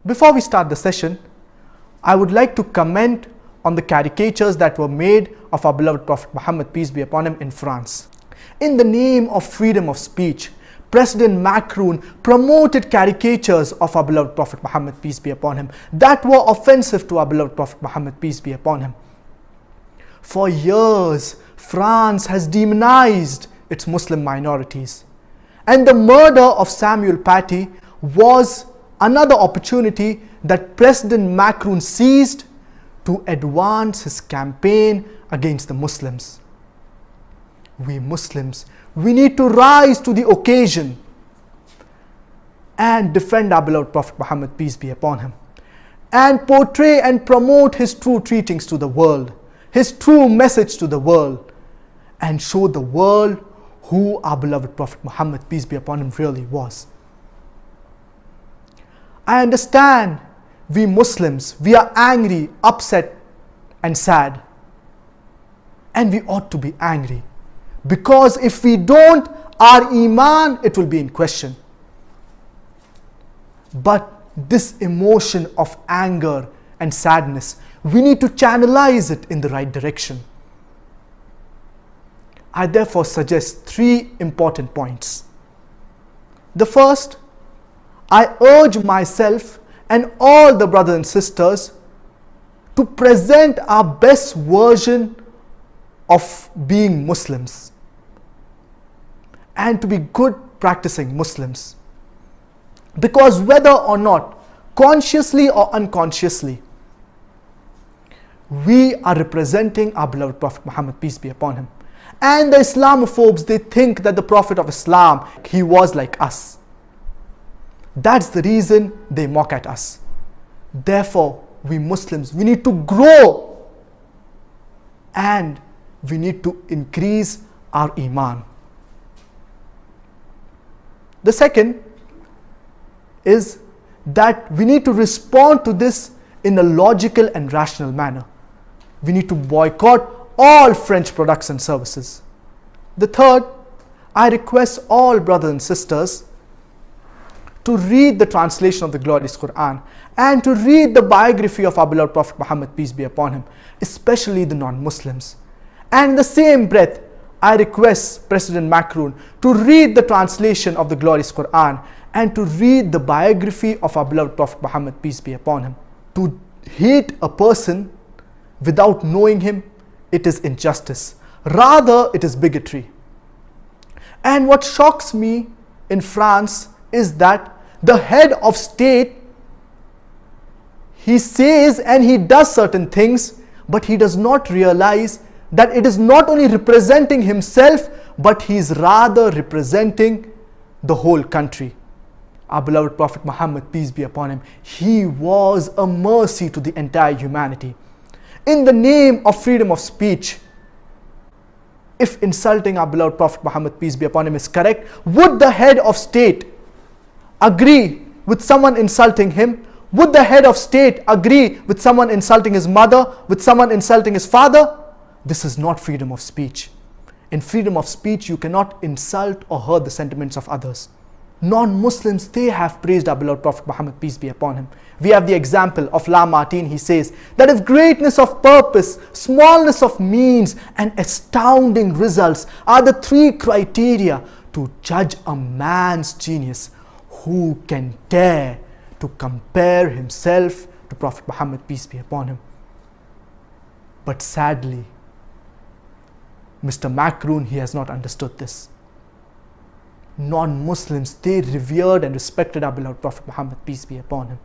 Before we start the session, I would like to comment on the caricatures that were made of our beloved Prophet Muhammad, peace be upon him, in France. In the name of freedom of speech, President Macron promoted caricatures of our beloved Prophet Muhammad, peace be upon him, that were offensive to our beloved Prophet Muhammad, peace be upon him. For years, France has demonized its Muslim minorities, and the murder of Samuel Paty was another opportunity that President Macron seized to advance his campaign against the Muslims. We Muslims, we need to rise to the occasion and defend our beloved Prophet Muhammad, peace be upon him, and portray and promote his true teachings to the world, his true message to the world, and show the world who our beloved Prophet Muhammad, peace be upon him, really was. I understand we Muslims, we are angry, upset and sad. And we ought to be angry, because if we don't, our iman, it will be in question. But this emotion of anger and sadness, we need to channelize it in the right direction. I therefore suggest 3 important points. The first, I urge myself and all the brothers and sisters to present our best version of being Muslims and to be good practicing Muslims. Because whether or not, consciously or unconsciously, we are representing our beloved Prophet Muhammad, peace be upon him. And the Islamophobes, they think that the Prophet of Islam, he was like us. That's the reason they mock at us. Therefore, we Muslims, we need to grow and we need to increase our iman. The second is that we need to respond to this in a logical and rational manner. We need to boycott all French products and services. The third, I request all brothers and sisters to read the translation of the glorious Quran and to read the biography of our beloved Prophet Muhammad, peace be upon him, especially the non-Muslims. And in the same breath, I request President Macron to read the translation of the glorious Quran and to read the biography of our beloved Prophet Muhammad, peace be upon him. To hate a person without knowing him, it is injustice. Rather, it is bigotry. And what shocks me in France is that the head of state, he says and he does certain things, but he does not realize that it is not only representing himself, but he is rather representing the whole country. Our beloved Prophet Muhammad, peace be upon him, he was a mercy to the entire humanity. In the name of freedom of speech, if insulting our beloved Prophet Muhammad, peace be upon him, is correct, would the head of state agree with someone insulting him? Would the head of state agree with someone insulting his mother, with someone insulting his father? This is not freedom of speech. In freedom of speech, you cannot insult or hurt the sentiments of others. Non-Muslims, they have praised our beloved Prophet Muhammad, peace be upon him. We have the example of Lamartine. He says that if greatness of purpose, smallness of means, and astounding results are the 3 criteria to judge a man's genius, who can dare to compare himself to Prophet Muhammad, peace be upon him? But sadly, Mr. Macron, he has not understood this. Non-Muslims, they revered and respected our beloved Prophet Muhammad, peace be upon him.